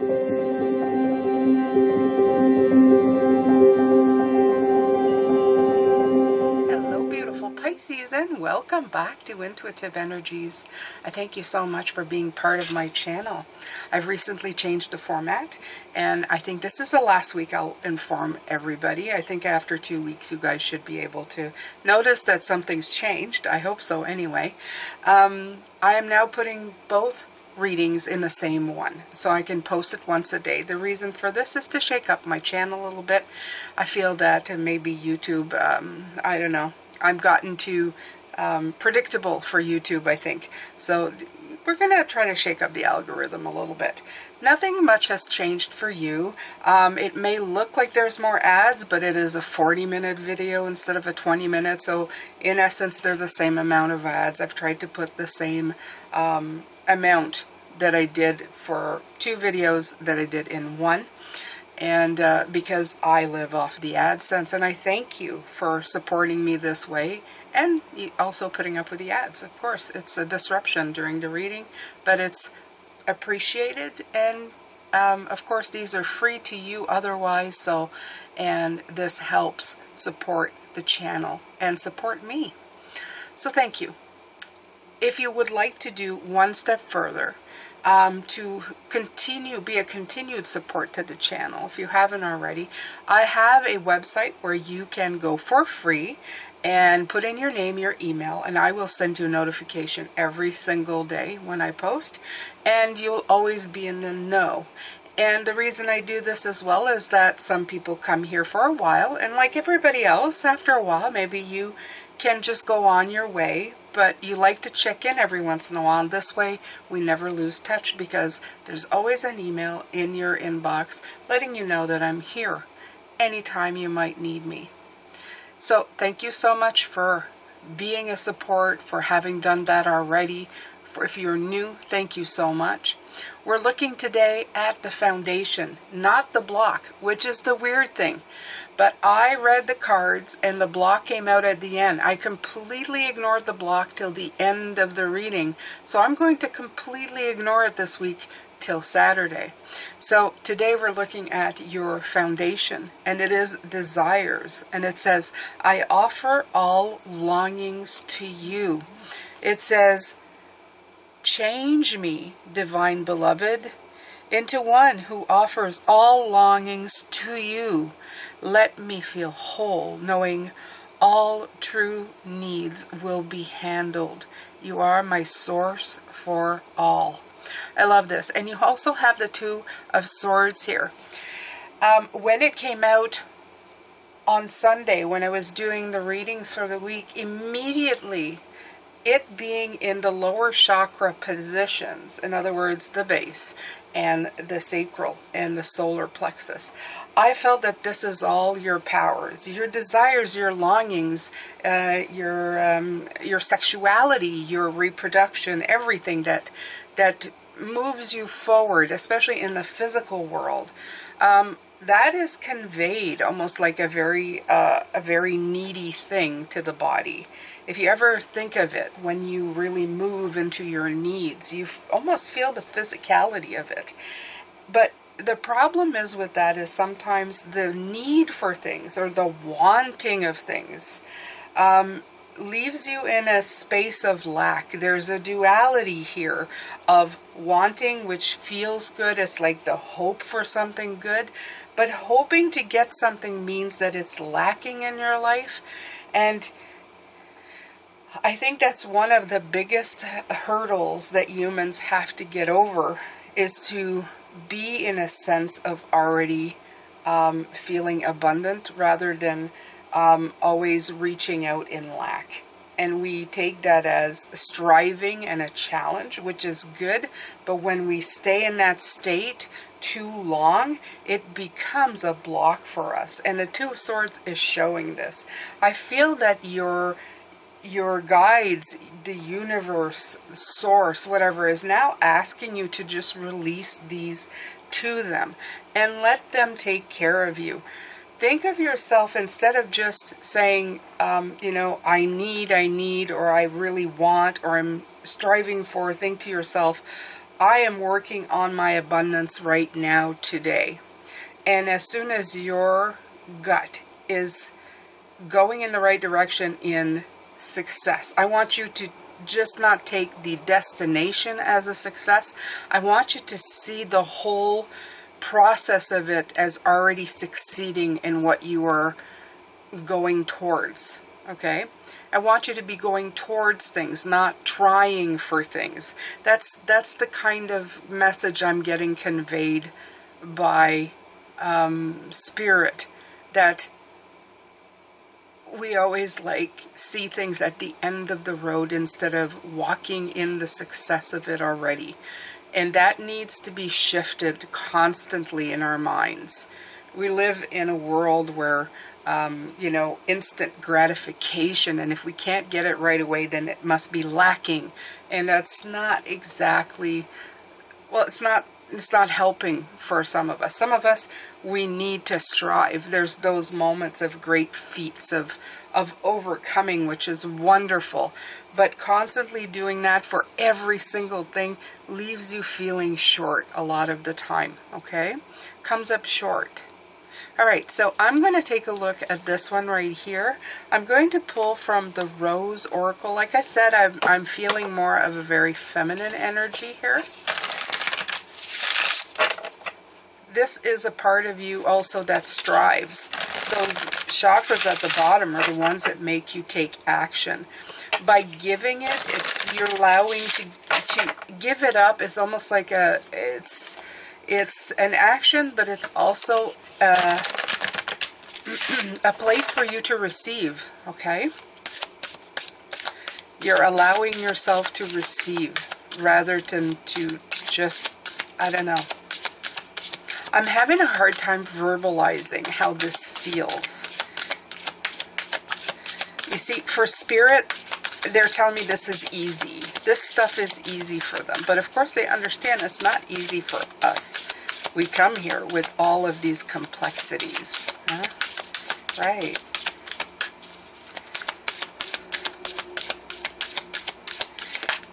Hello, beautiful Pisces, and welcome back to Intuitive Energies. I thank you so much for being part of my channel. I've recently changed the format, and I think this is the last week I'll inform everybody. I think after 2 weeks you guys should be able to notice that something's changed. I hope so anyway. I am now putting both readings in the same one, so I can post it once a day. The reason for this is to shake up my channel a little bit. I feel that maybe YouTube, I don't know, I've gotten too predictable for YouTube, I think. So we're going to try to shake up the algorithm a little bit. Nothing much has changed for you. It may look like there's more ads, but it is a 40-minute video instead of a 20-minute. So in essence, they're the same amount of ads. I've tried to put the same amount that I did for 2 videos that I did in one. And because I live off the AdSense, and I thank you for supporting me this way, and also putting up with the ads. Of course, it's a disruption during the reading, but it's appreciated, and of course these are free to you otherwise, so, and this helps support the channel and support me. So thank you. If you would like to do one step further, to be a continued support to the channel, if you haven't already, I have a website where you can go for free and put in your name, your email, and I will send you a notification every single day when I post, and you'll always be in the know. And the reason I do this as well is that some people come here for a while, and like everybody else, after a while, maybe you can just go on your way, but you like to check in every once in a while. This way we never lose touch, because there's always an email in your inbox letting you know that I'm here anytime you might need me. So thank you so much for being a support, for having done that already. If you're new, thank you so much. We're looking today at the foundation, not the block, which is the weird thing. But I read the cards and the block came out at the end. I completely ignored the block till the end of the reading. So I'm going to completely ignore it this week till Saturday. So today we're looking at your foundation, and it is desires. And it says, I offer all longings to you. It says, change me, divine beloved, into one who offers all longings to you. Let me feel whole, knowing all true needs will be handled. You are my source for all. I love this. And you also have the Two of Swords here. When it came out on Sunday, when I was doing the readings for the week, immediately it being in the lower chakra positions, in other words, the base and the sacral and the solar plexus, I felt that this is all your powers, your desires, your longings, your sexuality, your reproduction, everything that moves you forward, especially in the physical world. That is conveyed almost like a very needy thing to the body. If you ever think of it, when you really move into your needs, you almost feel the physicality of it. But the problem is with that is sometimes the need for things, or the wanting of things, leaves you in a space of lack. There's a duality here of wanting, which feels good. It's like the hope for something good. But hoping to get something means that it's lacking in your life. And I think that's one of the biggest hurdles that humans have to get over, is to be in a sense of already feeling abundant, rather than always reaching out in lack. And we take that as striving and a challenge, which is good. But when we stay in that state too long, it becomes a block for us. And the Two of Swords is showing this. I feel that your guides, the universe, source, whatever, is now asking you to just release these to them and let them take care of you. Think of yourself, instead of just saying, you know, I need, or I really want, or I'm striving for, think to yourself, I am working on my abundance right now today. And as soon as your gut is going in the right direction in success, I want you to just not take the destination as a success. I want you to see the whole process of it as already succeeding in what you are going towards. Okay? I want you to be going towards things, not trying for things. That's the kind of message I'm getting conveyed by Spirit, that we always see things at the end of the road instead of walking in the success of it already. And that needs to be shifted constantly in our minds. We live in a world where instant gratification, and if we can't get it right away, then it must be lacking. And that's not exactly, well, it's not helping for some of us. Some of us, we need to strive. There's those moments of great feats of overcoming, which is wonderful. But constantly doing that for every single thing leaves you feeling short a lot of the time, okay? Comes up short. All right, so I'm going to take a look at this one right here. I'm going to pull from the Rose Oracle. Like I said, I'm feeling more of a very feminine energy here. This is a part of you also that strives. Those chakras at the bottom are the ones that make you take action. By giving it, you're allowing to give it up. Is almost like it's an action, but it's also a place for you to receive, okay? You're allowing yourself to receive rather than to just, I don't know. I'm having a hard time verbalizing how this feels. You see, for Spirit, they're telling me this is easy. This stuff is easy for them. But of course they understand it's not easy for us. We come here with all of these complexities. Huh? Right.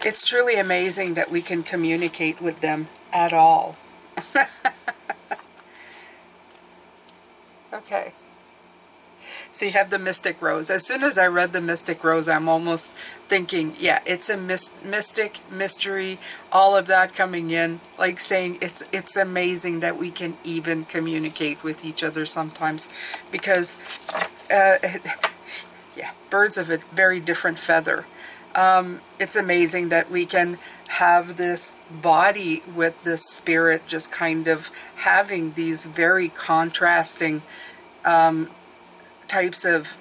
It's truly amazing that we can communicate with them at all. Okay. So you have the Mystic Rose. As soon as I read the Mystic Rose, I'm almost thinking, yeah, it's a mystic, mystery, all of that coming in. Like saying it's amazing that we can even communicate with each other sometimes. Because, yeah, birds of a very different feather. It's amazing that we can have this body with this spirit just kind of having these very contrasting types of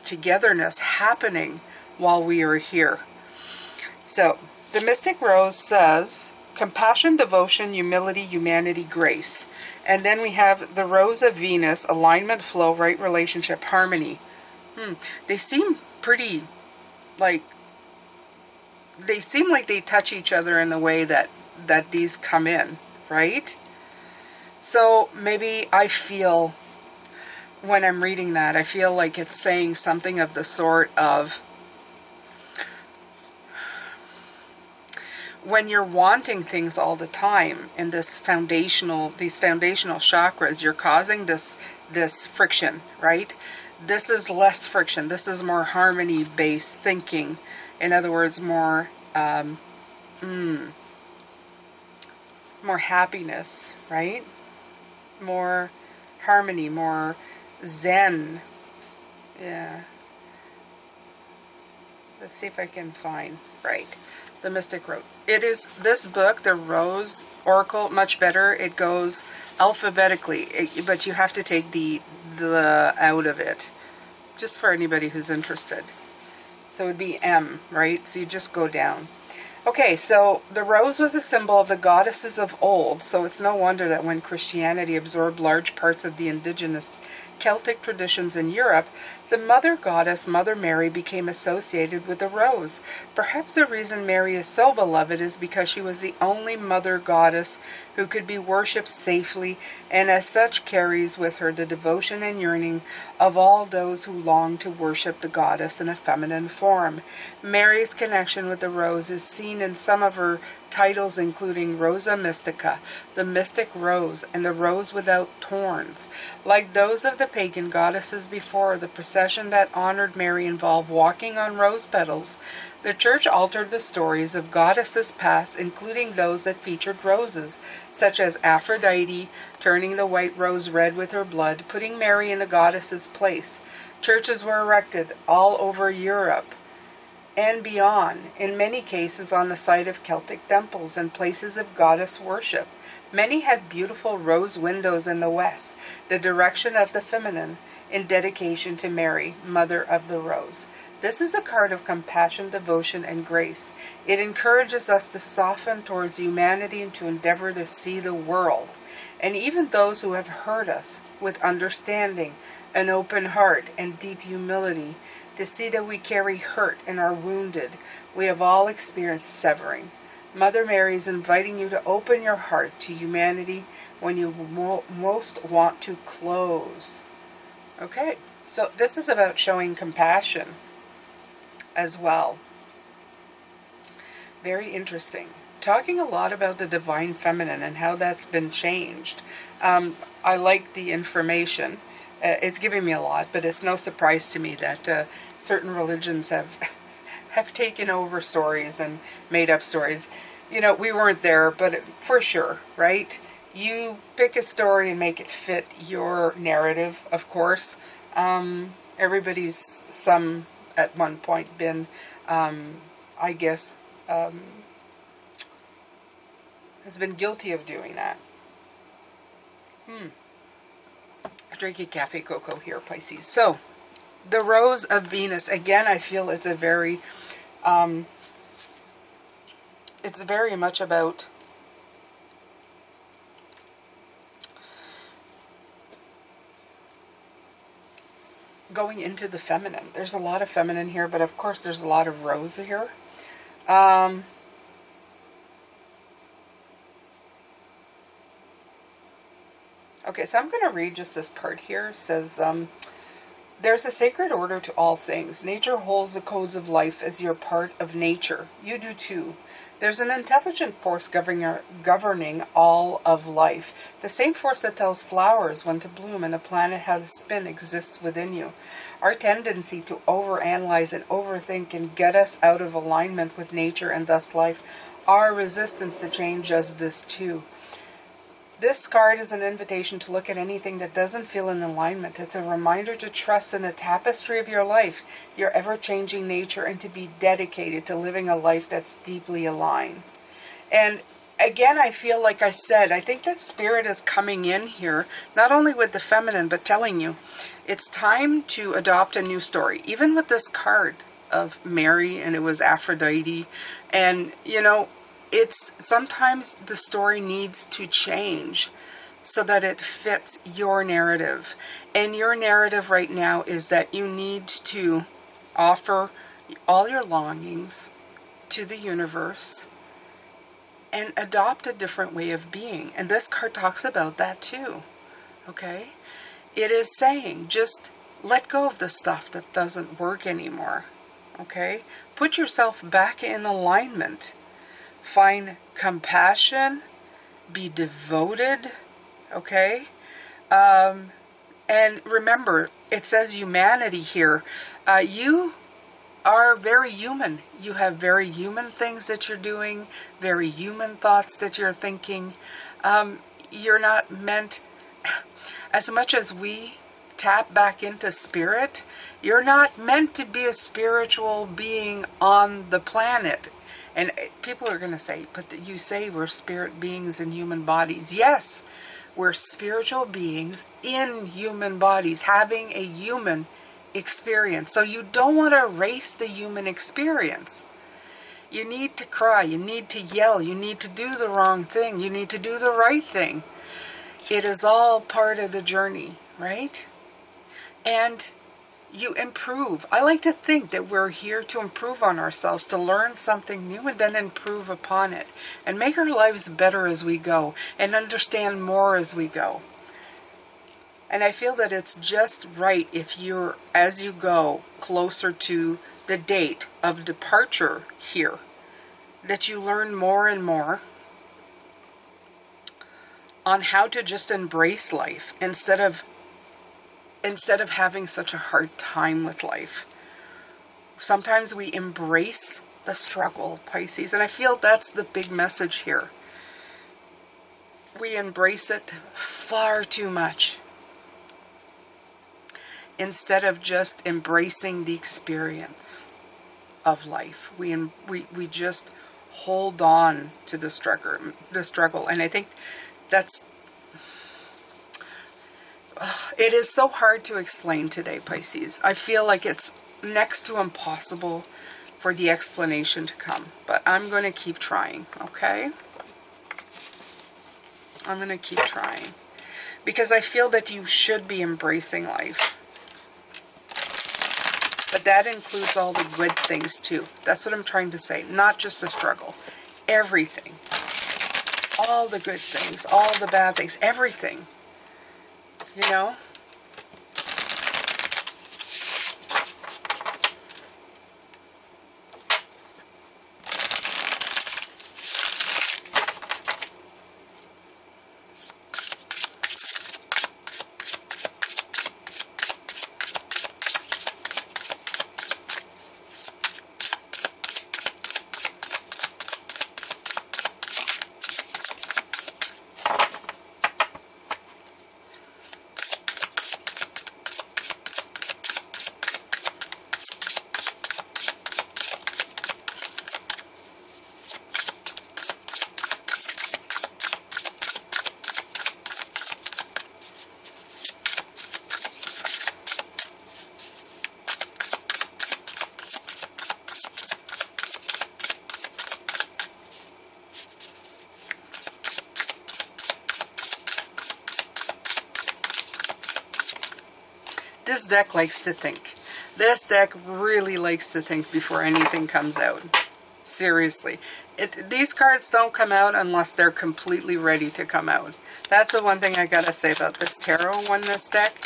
togetherness happening while we are here. So the Mystic Rose says compassion, devotion, humility, humanity, grace. And then we have the Rose of Venus, alignment, flow, right relationship, harmony. They seem pretty they seem like they touch each other in the way that these come in, right? So maybe I feel, when I'm reading that, I feel like it's saying something of the sort of, when you're wanting things all the time in these foundational chakras, you're causing this friction, right? This is less friction. This is more harmony-based thinking. In other words, more more happiness, right? More harmony, more zen. Yeah. Let's see if I can find, right, the Mystic Rose. It is, this book, the Rose Oracle, much better. It goes alphabetically, but you have to take the out of it, just for anybody who's interested. So it would be M, right? So you just go down. Okay, so the rose was a symbol of the goddesses of old, so it's no wonder that when Christianity absorbed large parts of the indigenous Celtic traditions in Europe, the mother goddess, Mother Mary, became associated with the rose. Perhaps the reason Mary is so beloved is because she was the only mother goddess who could be worshipped safely, and as such carries with her the devotion and yearning of all those who long to worship the goddess in a feminine form. Mary's connection with the rose is seen in some of her titles including Rosa Mystica, the mystic rose, and a rose without thorns. Like those of the pagan goddesses before, the procession that honored Mary involved walking on rose petals. The church altered the stories of goddesses past, including those that featured roses, such as Aphrodite turning the white rose red with her blood, putting Mary in a goddess's place. Churches were erected all over Europe and beyond, in many cases on the site of Celtic temples and places of goddess worship. Many had beautiful rose windows in the west, the direction of the feminine, in dedication to Mary, Mother of the Rose. This is a card of compassion, devotion, and grace. It encourages us to soften towards humanity and to endeavor to see the world, and even those who have hurt us, with understanding, an open heart, and deep humility, to see that we carry hurt and are wounded. We have all experienced severing. Mother Mary is inviting you to open your heart to humanity when you most want to close. Okay, so this is about showing compassion as well. Very interesting. Talking a lot about the divine feminine and how that's been changed. I like the information. It's giving me a lot, but it's no surprise to me that certain religions have taken over stories and made up stories. You know, we weren't there, but for sure, right? You pick a story and make it fit your narrative, of course. Everybody's at one point been, I guess, has been guilty of doing that. Drinking cafe cocoa here, Pisces. So, the Rose of Venus. Again, I feel it's a very, it's very much about going into the feminine. There's a lot of feminine here, but of course there's a lot of rose here. Okay, so I'm going to read just this part here. It says, there's a sacred order to all things. Nature holds the codes of life as you're part of nature. You do too. There's an intelligent force governing all of life. The same force that tells flowers when to bloom and a planet how to spin exists within you. Our tendency to overanalyze and overthink can get us out of alignment with nature and thus life. Our resistance to change does this too. This card is an invitation to look at anything that doesn't feel in alignment. It's a reminder to trust in the tapestry of your life, your ever-changing nature, and to be dedicated to living a life that's deeply aligned. And again, I feel like I said, I think that spirit is coming in here, not only with the feminine, but telling you it's time to adopt a new story. Even with this card of Mary, and it was Aphrodite, and you know, it's sometimes the story needs to change so that it fits your narrative. And your narrative right now is that you need to offer all your longings to the universe and adopt a different way of being. And this card talks about that too. Okay? It is saying just let go of the stuff that doesn't work anymore. Okay? Put yourself back in alignment. Find compassion, be devoted, okay? And remember, it says humanity here. You are very human. You have very human things that you're doing, very human thoughts that you're thinking. You're not meant, as much as we tap back into spirit, you're not meant to be a spiritual being on the planet. And people are going to say, but you say we're spirit beings in human bodies. Yes, we're spiritual beings in human bodies, having a human experience. So you don't want to erase the human experience. You need to cry, you need to yell, you need to do the wrong thing, you need to do the right thing. It is all part of the journey, right? And you improve. I like to think that we're here to improve on ourselves, to learn something new and then improve upon it and make our lives better as we go and understand more as we go. And I feel that it's just right if you're, as you go closer to the date of departure here, that you learn more and more on how to just embrace life instead of having such a hard time with life. Sometimes we embrace the struggle, Pisces, and I feel that's the big message here. We embrace it far too much instead of just embracing the experience of life. We just hold on to the struggle, and I think that's it is so hard to explain today, Pisces. I feel like it's next to impossible for the explanation to come, but I'm going to keep trying, okay? I'm going to keep trying because I feel that you should be embracing life. But that includes all the good things too. That's what I'm trying to say. Not just the struggle. Everything. All the good things. All the bad things. Everything. You know? This deck likes to think. This deck really likes to think before anything comes out. Seriously. These cards don't come out unless they're completely ready to come out. That's the one thing I gotta say about this tarot one, this deck.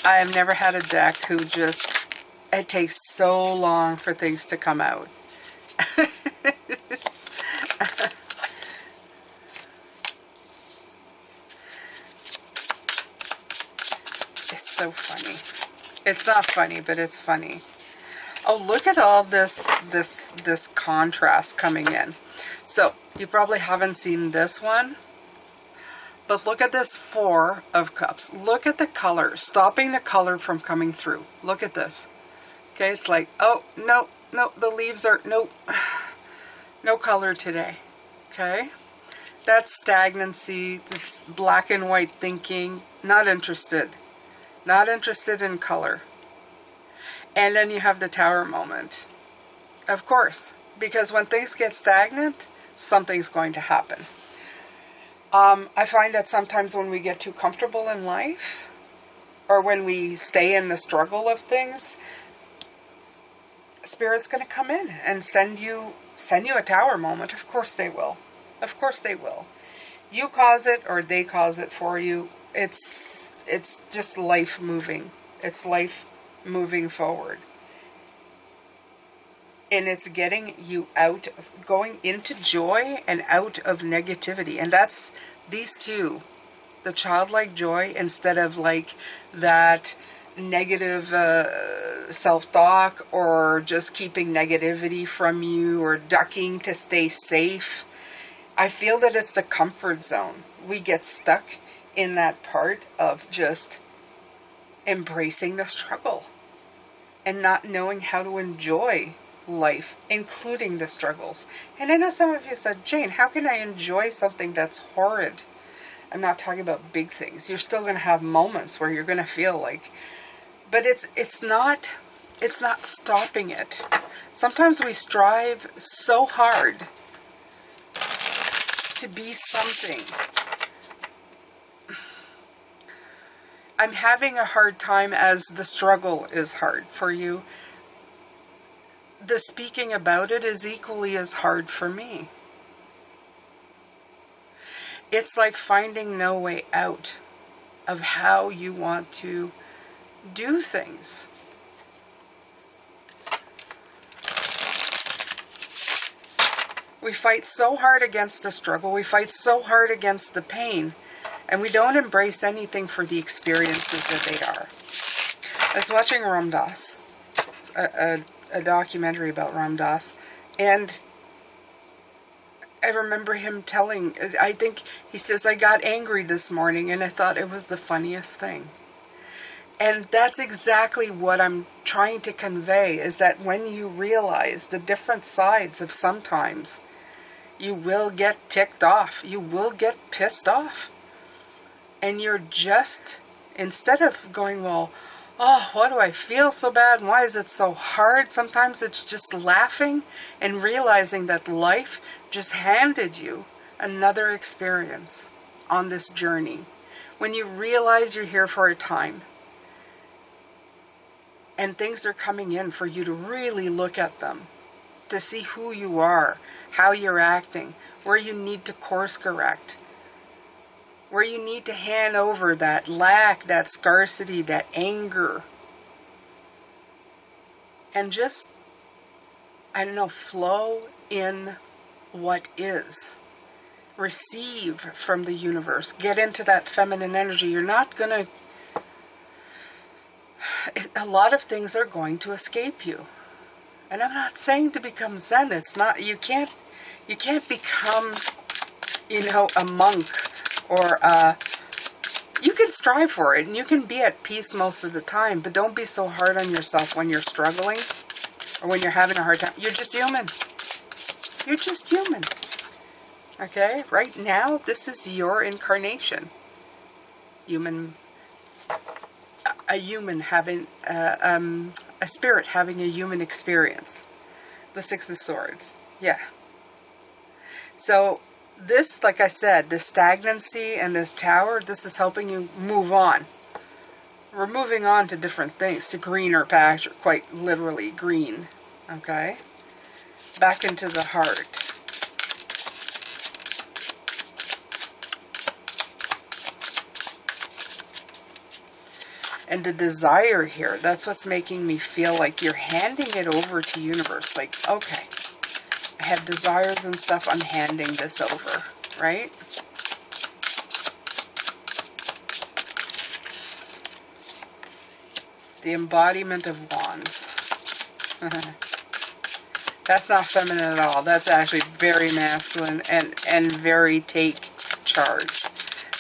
I have never had a deck who just, it takes so long for things to come out. It's so funny. It's not funny, but it's funny. Oh, look at all this contrast coming in. So, you probably haven't seen this one. But look at this Four of Cups. Look at the color. Stopping the color from coming through. Look at this. Okay, it's like, oh, no, no, the leaves are, no, no color today. Okay? That's stagnancy. It's black and white thinking. Not interested. Not interested in color. And then you have the Tower moment. Of course. Because when things get stagnant, something's going to happen. I find that sometimes when we get too comfortable in life, or when we stay in the struggle of things, Spirit's going to come in and send you a Tower moment. Of course they will. Of course they will. You cause it or they cause it for you. It's just life moving. It's life moving forward. And it's getting you out of, going into joy and out of negativity. And that's these two. The childlike joy instead of like that negative self-talk or just keeping negativity from you or ducking to stay safe. I feel that it's the comfort zone. We get stuck in that part of just embracing the struggle and not knowing how to enjoy life, including the struggles. And I know some of you said, Jane, how can I enjoy something that's horrid? I'm not talking about big things. You're still going to have moments where you're going to feel like, but it's not stopping it. Sometimes we strive so hard to be something. I'm having a hard time as the struggle is hard for you. The speaking about it is equally as hard for me. It's like finding no way out of how you want to do things. We fight so hard against the struggle. We fight so hard against the pain. And we don't embrace anything for the experiences that they are. I was watching Ram Dass, a documentary about Ram Dass, and I remember him telling, I think he says, I got angry this morning and I thought it was the funniest thing. And that's exactly what I'm trying to convey, is that when you realize the different sides of sometimes, you will get ticked off. You will get pissed off. And you're just, instead of going, well, oh, why do I feel so bad? Why is it so hard? Sometimes it's just laughing and realizing that life just handed you another experience on this journey. When you realize you're here for a time and things are coming in for you to really look at them, to see who you are, how you're acting, where you need to course correct, where you need to hand over that lack, that scarcity, that anger, and just, I don't know, flow in what is. Receive from the universe. Get into that feminine energy. You're not going to, a lot of things are going to escape you. And I'm not saying to become Zen. It's not, you can't become, a monk, or you can strive for it and you can be at peace most of the time, but don't be so hard on yourself when you're struggling or when you're having a hard time. You're just human. You're just human. Okay? Right now, this is your incarnation. A human having, a spirit having a human experience. The Six of Swords. Yeah. So, this, like I said, this stagnancy and this tower, this is helping you move on. We're moving on to different things, to greener pasture, quite literally green. Okay? Back into the heart. And the desire here, that's what's making me feel like you're handing it over to universe. Like, okay, I have desires and stuff, I'm handing this over, right? The embodiment of wands. That's not feminine at all. That's actually very masculine and very take charge.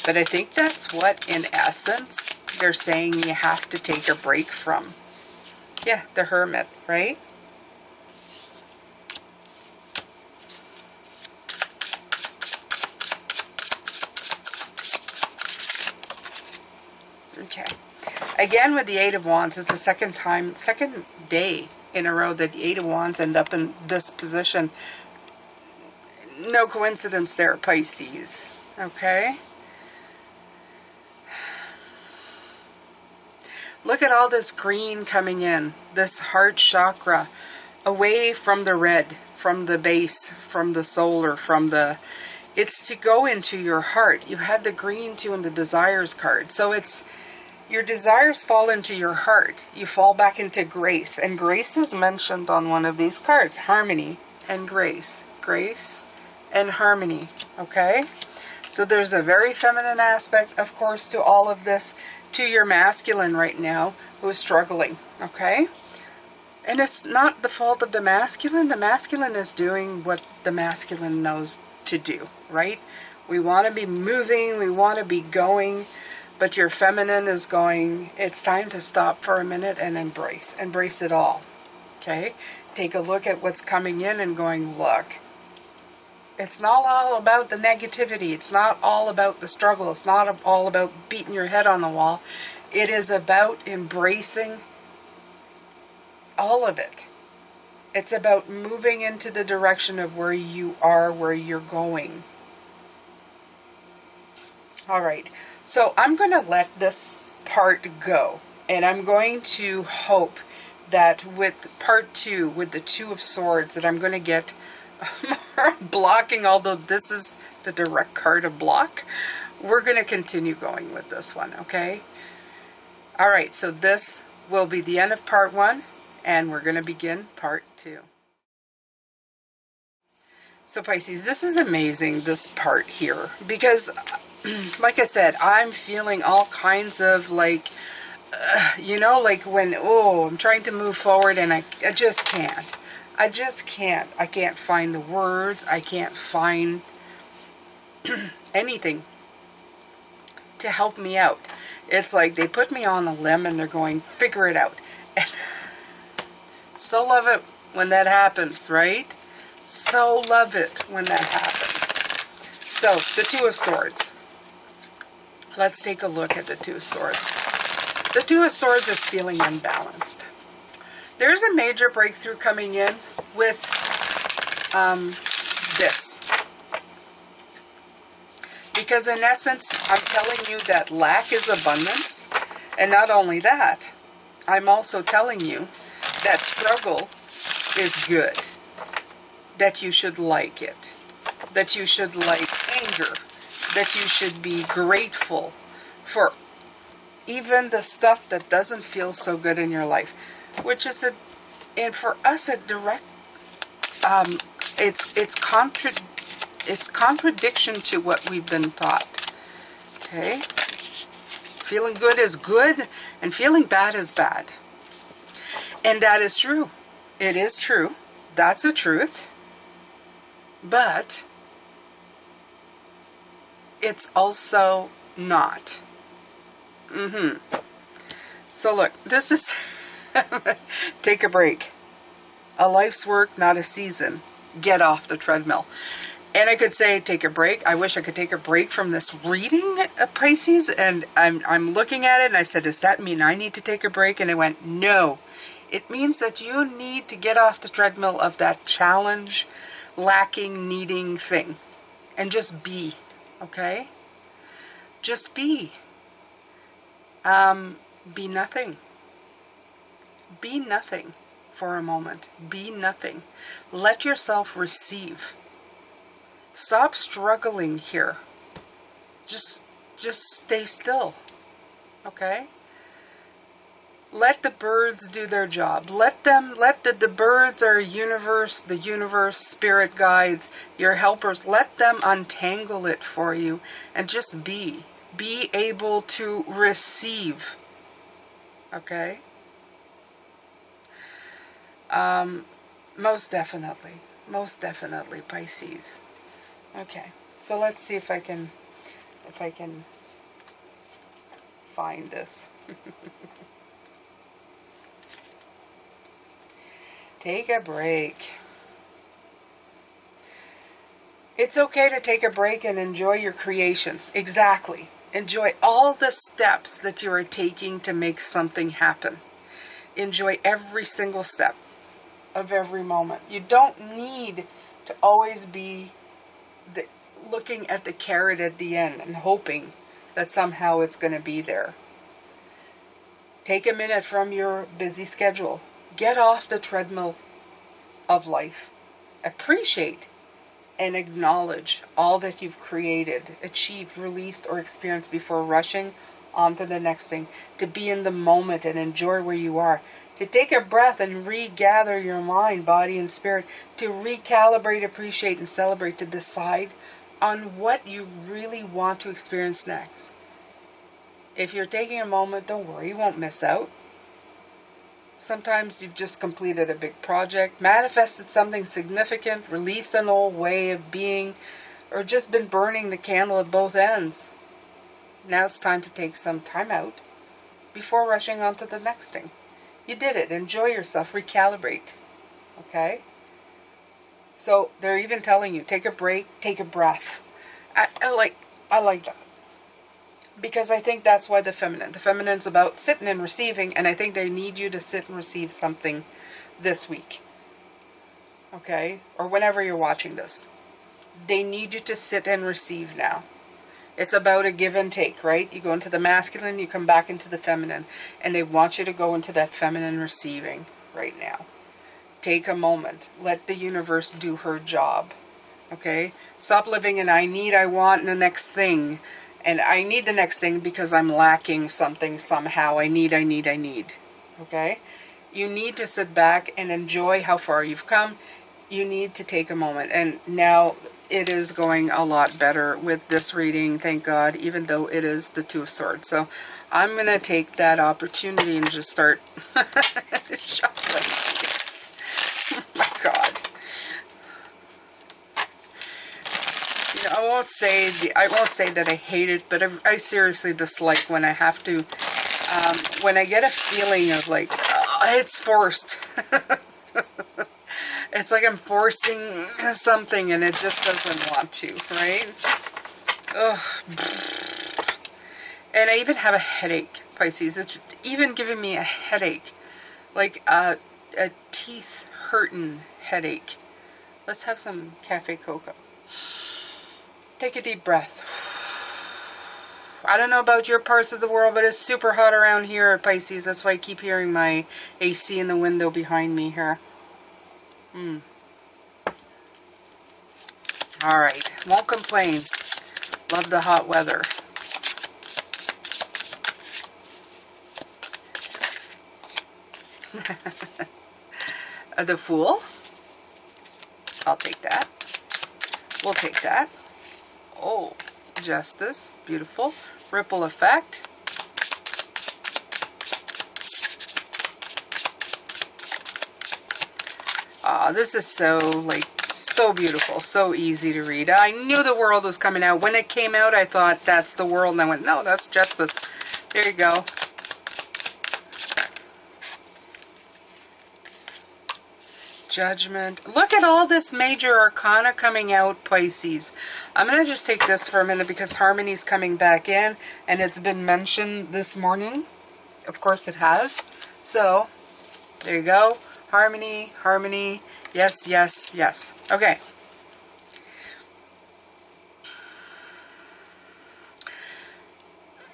But I think that's what, in essence, they're saying you have to take a break from. Yeah, the Hermit, right? Okay. Again, with the Eight of Wands, it's the second day in a row that the Eight of Wands end up in this position. No coincidence there, Pisces. Okay? Look at all this green coming in. This heart chakra. Away from the red, from the base, from the solar, from the... It's to go into your heart. You had the green too in the desires card. So it's... Your desires fall into your heart. You fall back into grace. And grace is mentioned on one of these cards. Harmony and grace. Grace and harmony. Okay? So there's a very feminine aspect, of course, to all of this. To your masculine right now, who is struggling. Okay? And it's not the fault of the masculine. The masculine is doing what the masculine knows to do. Right? We want to be moving. We want to be going. But your feminine is going, it's time to stop for a minute and embrace. Embrace it all. Okay? Take a look at what's coming in and going, look. It's not all about the negativity. It's not all about the struggle. It's not all about beating your head on the wall. It is about embracing all of it. It's about moving into the direction of where you are, where you're going. All right. So I'm going to let this part go. And I'm going to hope that with part 2, with the Two of Swords, that I'm going to get more blocking, although this is the direct card of block. We're going to continue going with this one, okay? All right, so this will be the end of part 1, and we're going to begin part 2. So Pisces, this is amazing, this part here, because like I said, I'm feeling all kinds of like, you know, like when, oh, I'm trying to move forward and I just can't. I just can't. I can't find the words. I can't find anything to help me out. It's like they put me on a limb and they're going, figure it out. And so love it when that happens, right? So love it when that happens. So, the Two of Swords. Let's take a look at the Two of Swords. The Two of Swords is feeling unbalanced. There's a major breakthrough coming in with this. Because in essence, I'm telling you that lack is abundance. And not only that, I'm also telling you that struggle is good. That you should like it. That you should like anger. That you should be grateful for even the stuff that doesn't feel so good in your life. Which is and for us a direct, it's contradiction to what we've been taught. Okay? Feeling good is good, and feeling bad is bad. And that is true. It is true. That's the truth. But it's also not. So look, this is take a break. A life's work, not a season. Get off the treadmill. And I could say take a break. I wish I could take a break from this reading, Pisces. And I'm looking at it and I said, does that mean I need to take a break? And it went, no. It means that you need to get off the treadmill of that challenge, lacking, needing thing. And just be. Okay? Just be. Be nothing. Be nothing for a moment. Be nothing. Let yourself receive. Stop struggling here. Just stay still. Okay? Let the birds do their job. Let the birds are the universe, spirit guides, your helpers. Let them untangle it for you and just be. Be able to receive. Okay? Most definitely, Pisces. Okay, so let's see if I can find this. Take a break. It's okay to take a break and enjoy your creations. Exactly. Enjoy all the steps that you are taking to make something happen. Enjoy every single step of every moment. You don't need to always be looking at the carrot at the end and hoping that somehow it's going to be there. Take a minute from your busy schedule. Get off the treadmill of life. Appreciate and acknowledge all that you've created, achieved, released, or experienced before rushing on to the next thing. To be in the moment and enjoy where you are. To take a breath and regather your mind, body, and spirit. To recalibrate, appreciate, and celebrate. To decide on what you really want to experience next. If you're taking a moment, don't worry, you won't miss out. Sometimes you've just completed a big project, manifested something significant, released an old way of being, or just been burning the candle at both ends. Now it's time to take some time out before rushing on to the next thing. You did it. Enjoy yourself. Recalibrate. Okay? So they're even telling you, take a break, take a breath. I like that. Because I think that's why the feminine's about sitting and receiving, and I think they need you to sit and receive something this week. Okay? Or whenever you're watching this. They need you to sit and receive now. It's about a give and take, right? You go into the masculine, you come back into the feminine, and they want you to go into that feminine receiving right now. Take a moment. Let the universe do her job. Okay? Stop living in I need, I want, and the next thing. And I need the next thing because I'm lacking something somehow. I need. Okay? You need to sit back and enjoy how far you've come. you need to take a moment. And now it is going a lot better with this reading, thank God, even though it is the Two of Swords. So I'm going to take that opportunity and just start shuffling these. Oh my God. You know, I won't say that I hate it, but I seriously dislike when I have to, when I get a feeling of like, oh, it's forced. It's like I'm forcing something and it just doesn't want to, right? Ugh. And I even have a headache, Pisces. It's even giving me a headache. Like a teeth hurting headache. Let's have some cafe cocoa. Take a deep breath. I don't know about your parts of the world, but it's super hot around here at Pisces. That's why I keep hearing my AC in the window behind me here. Alright, won't complain. Love the hot weather. The Fool. I'll take that. We'll take that. Oh, Justice. Beautiful. Ripple Effect. This is so beautiful, so easy to read. I knew the World was coming out. When it came out, I thought, that's the World, and I went, no, that's Justice. There you go. Judgment. Look at all this major arcana coming out, Pisces. I'm going to just take this for a minute because Harmony's coming back in, and it's been mentioned this morning. Of course it has. So, there you go. Harmony, Harmony. Yes, yes, yes. Okay.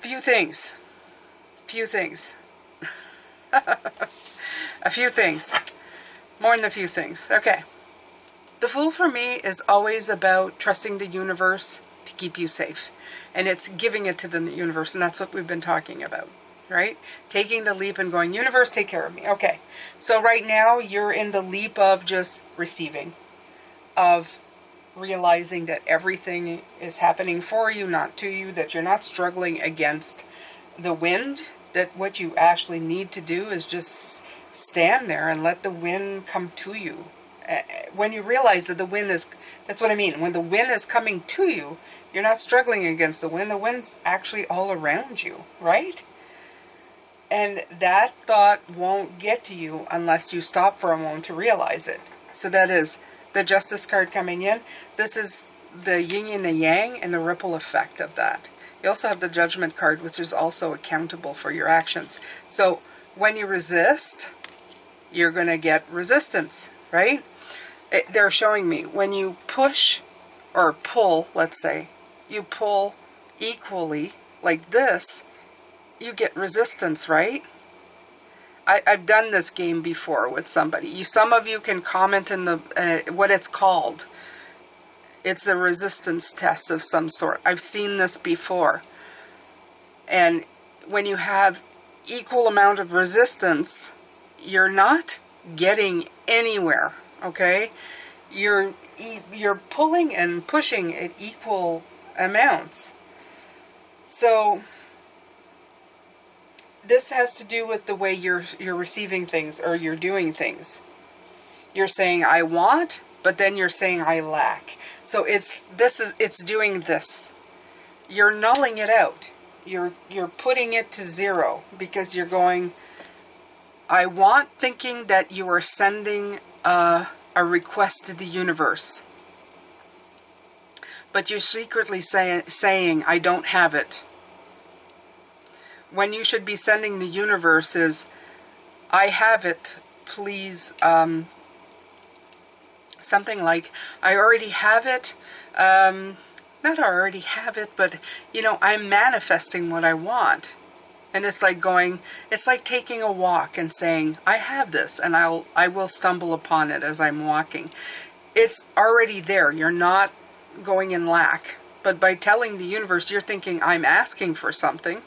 Few things. A few things. More than a few things. Okay. The Fool for me is always about trusting the universe to keep you safe. And it's giving it to the universe, and that's what we've been talking about. Right? Taking the leap and going, universe, take care of me. Okay. So right now, you're in the leap of just receiving. Of realizing that everything is happening for you, not to you. That you're not struggling against the wind. That what you actually need to do is just stand there and let the wind come to you. When you realize that the wind is, that's what I mean. When the wind is coming to you, you're not struggling against the wind. The wind's actually all around you, right? And that thought won't get to you unless you stop for a moment to realize it. So that is the Justice card coming in. This is the yin and the yang and the ripple effect of that. You also have the Judgment card, which is also accountable for your actions. So when you resist, you're going to get resistance, right? They're showing me when you push or pull, let's say, you pull equally like this, you get resistance, right? I've done this game before with somebody. Some of you can comment in the what it's called. It's a resistance test of some sort. I've seen this before. And when you have equal amount of resistance, you're not getting anywhere, okay? You're pulling and pushing at equal amounts. So this has to do with the way you're receiving things or you're doing things. You're saying I want, but then you're saying I lack. So it's doing this. You're nulling it out. You're putting it to zero because you're going I want, thinking that you are sending a request to the universe. But you're secretly saying I don't have it. When you should be sending the universe is, I have it, please, something like, I already have it, not I already have it, but, you know, I'm manifesting what I want. And it's like going, it's like taking a walk and saying, I have this, and I will stumble upon it as I'm walking. It's already there. You're not going in lack. But by telling the universe, you're thinking, I'm asking for something.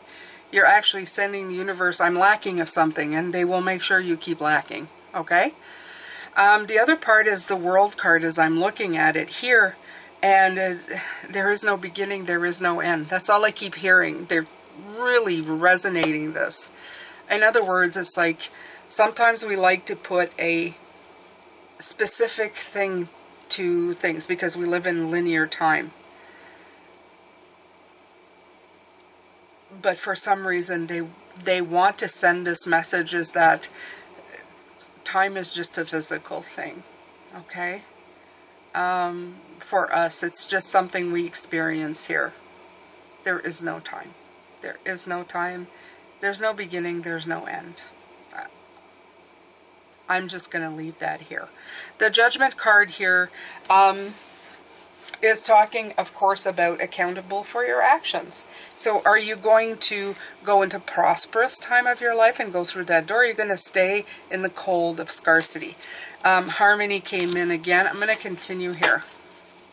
You're actually sending the universe, I'm lacking of something, and they will make sure you keep lacking. Okay? The other part is the World card as I'm looking at it here. And there is no beginning, there is no end. That's all I keep hearing. They're really resonating this. In other words, it's like sometimes we like to put a specific thing to things because we live in linear time. But for some reason, they want to send us messages that time is just a physical thing, okay? For us, it's just something we experience here. There is no time. There is no time. There's no beginning. There's no end. I'm just going to leave that here. The Judgment card here is talking, of course, about accountable for your actions. So are you going to go into prosperous time of your life and go through that door? Or are you going to stay in the cold of scarcity? Harmony came in again. I'm going to continue here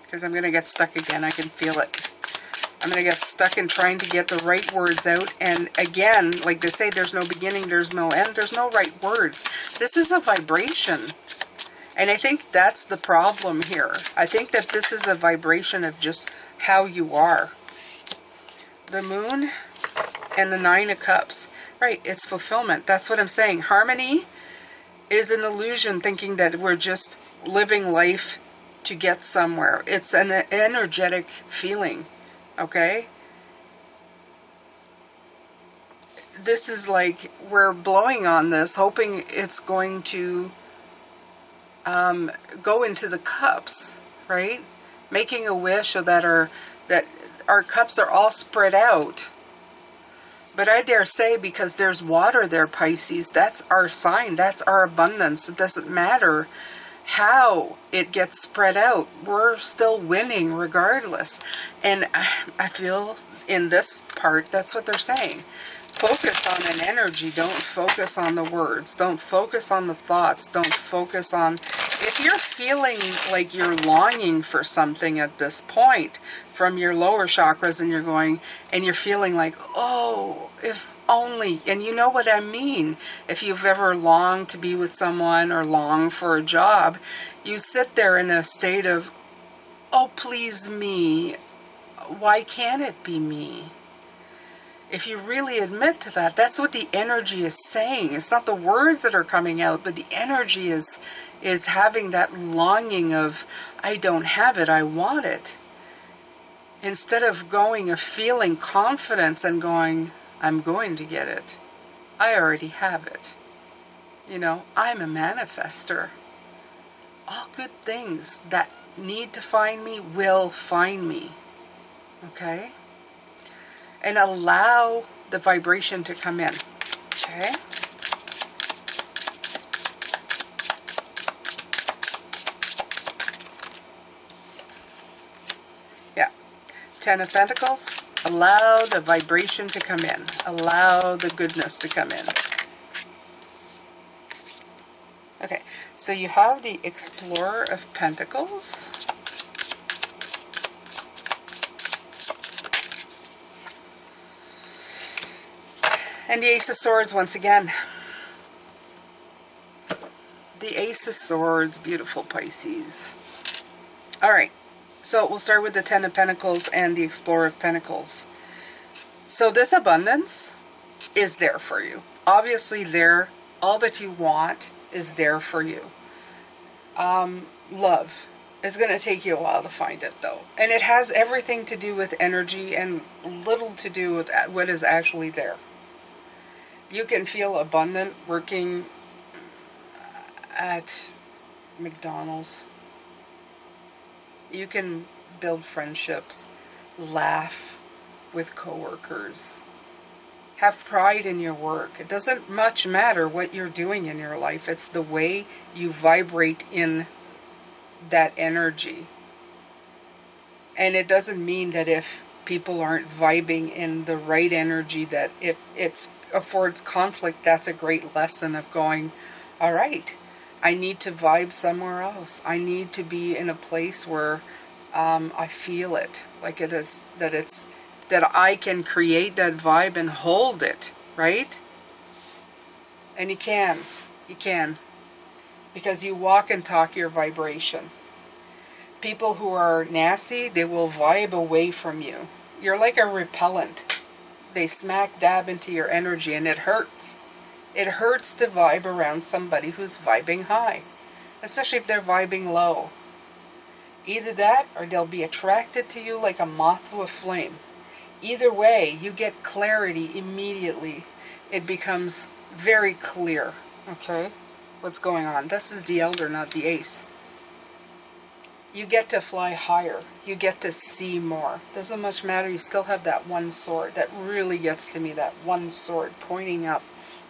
because I'm going to get stuck again. I can feel it. I'm going to get stuck in trying to get the right words out. And again, like they say, there's no beginning, there's no end, there's no right words. This is a vibration. And I think that's the problem here. I think that this is a vibration of just how you are. The Moon and the Nine of Cups. Right, it's fulfillment. That's what I'm saying. Harmony is an illusion, thinking that we're just living life to get somewhere. It's an energetic feeling. Okay? This is like we're blowing on this, hoping it's going to go into the cups, right? Making a wish so that our cups are all spread out. But I dare say, because there's water there, Pisces, that's our sign, that's our abundance. It doesn't matter how it gets spread out. We're still winning regardless. And I feel in this part, that's what they're saying. Focus on an energy. Don't focus on the words. Don't focus on the thoughts. Don't focus on... If you're feeling like you're longing for something at this point from your lower chakras and you're feeling like, oh, if only, and you know what I mean. If you've ever longed to be with someone or longed for a job, you sit there in a state of, oh, please me. Why can't it be me? If you really admit to that, that's what the energy is saying. It's not the words that are coming out, but the energy is having that longing of, I don't have it, I want it. Instead of feeling confidence and going, I'm going to get it. I already have it. You know, I'm a manifester. All good things that need to find me will find me. Okay? And allow the vibration to come in. Okay? Yeah. Ten of Pentacles. Allow the vibration to come in. Allow the goodness to come in. Okay. So you have the Explorer of Pentacles. And the Ace of Swords once again. The Ace of Swords, beautiful Pisces. Alright, so we'll start with the Ten of Pentacles and the Explorer of Pentacles. So this abundance is there for you. Obviously there, all that you want is there for you. Love. It's going to take you a while to find it though. And it has everything to do with energy and little to do with what is actually there. You can feel abundant working at McDonald's. You can build friendships, laugh with coworkers, have pride in your work. It doesn't much matter what you're doing in your life. It's the way you vibrate in that energy. And it doesn't mean that if people aren't vibing in the right energy, that if it affords conflict, that's a great lesson of going, all right, I need to vibe somewhere else. I need to be in a place where I feel it, like it is, that I can create that vibe and hold it, right? And you can. because you walk and talk your vibration. People who are nasty, they will vibe away from you. You're like a repellent. They smack dab into your energy, and it hurts. It hurts to vibe around somebody who's vibing high, especially if they're vibing low. Either that, or they'll be attracted to you like a moth to a flame. Either way, you get clarity immediately. It becomes very clear, okay, what's going on. This is the elder, not the ace. You get to fly higher. You get to see more. Doesn't much matter. You still have that one sword. That really gets to me, that one sword pointing up.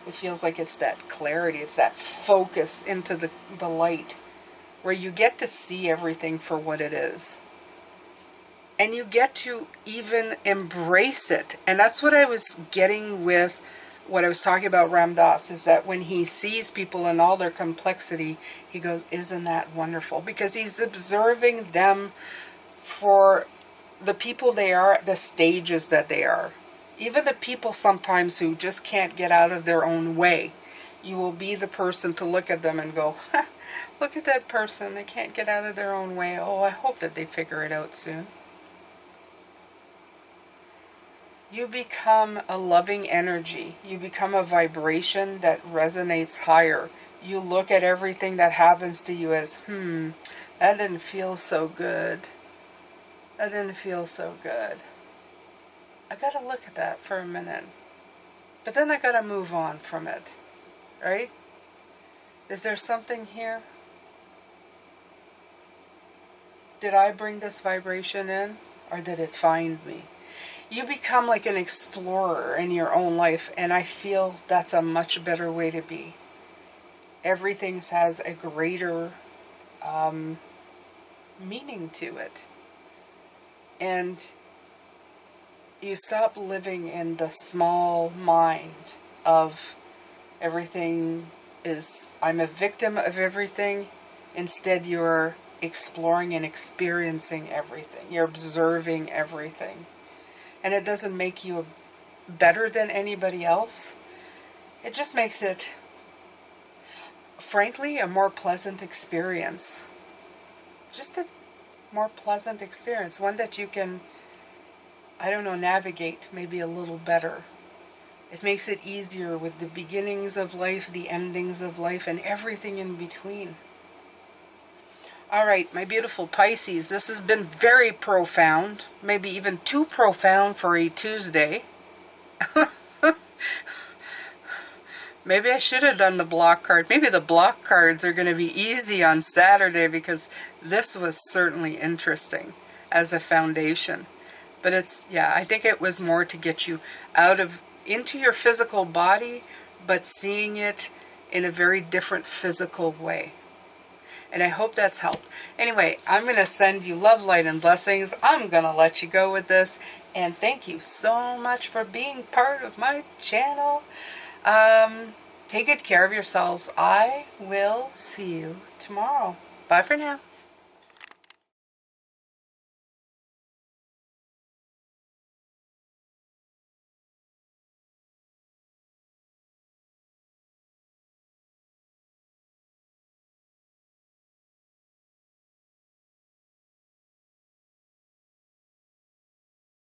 It feels like it's that clarity. It's that focus into the light, where you get to see everything for what it is. And you get to even embrace it. And that's what I was getting with what I was talking about Ram Dass, is that when he sees people in all their complexity, he goes, isn't that wonderful? Because he's observing them for the people they are, at the stages that they are. Even the people sometimes who just can't get out of their own way, you will be the person to look at them and go, look at that person, they can't get out of their own way. Oh, I hope that they figure it out soon. You become a loving energy. You become a vibration that resonates higher. You look at everything that happens to you as, that didn't feel so good. That didn't feel so good. I gotta look at that for a minute. But then I gotta move on from it. Right? Is there something here? Did I bring this vibration in? Or did it find me? You become like an explorer in your own life, and I feel that's a much better way to be. Everything has a greater meaning to it. And you stop living in the small mind of everything is, I'm a victim of everything. Instead, you're exploring and experiencing everything. You're observing everything. And it doesn't make you better than anybody else. It just makes it, frankly, a more pleasant experience. Just a more pleasant experience. One that you can, I don't know, navigate maybe a little better. It makes it easier with the beginnings of life, the endings of life, and everything in between. All right, my beautiful Pisces, this has been very profound, maybe even too profound for a Tuesday. Maybe I should have done the block card. Maybe the block cards are going to be easy on Saturday, because this was certainly interesting as a foundation. But it's, yeah, I think it was more to get you into your physical body, but seeing it in a very different physical way. And I hope that's helped. Anyway, I'm going to send you love, light, and blessings. I'm going to let you go with this. And thank you so much for being part of my channel. Take good care of yourselves. I will see you tomorrow. Bye for now.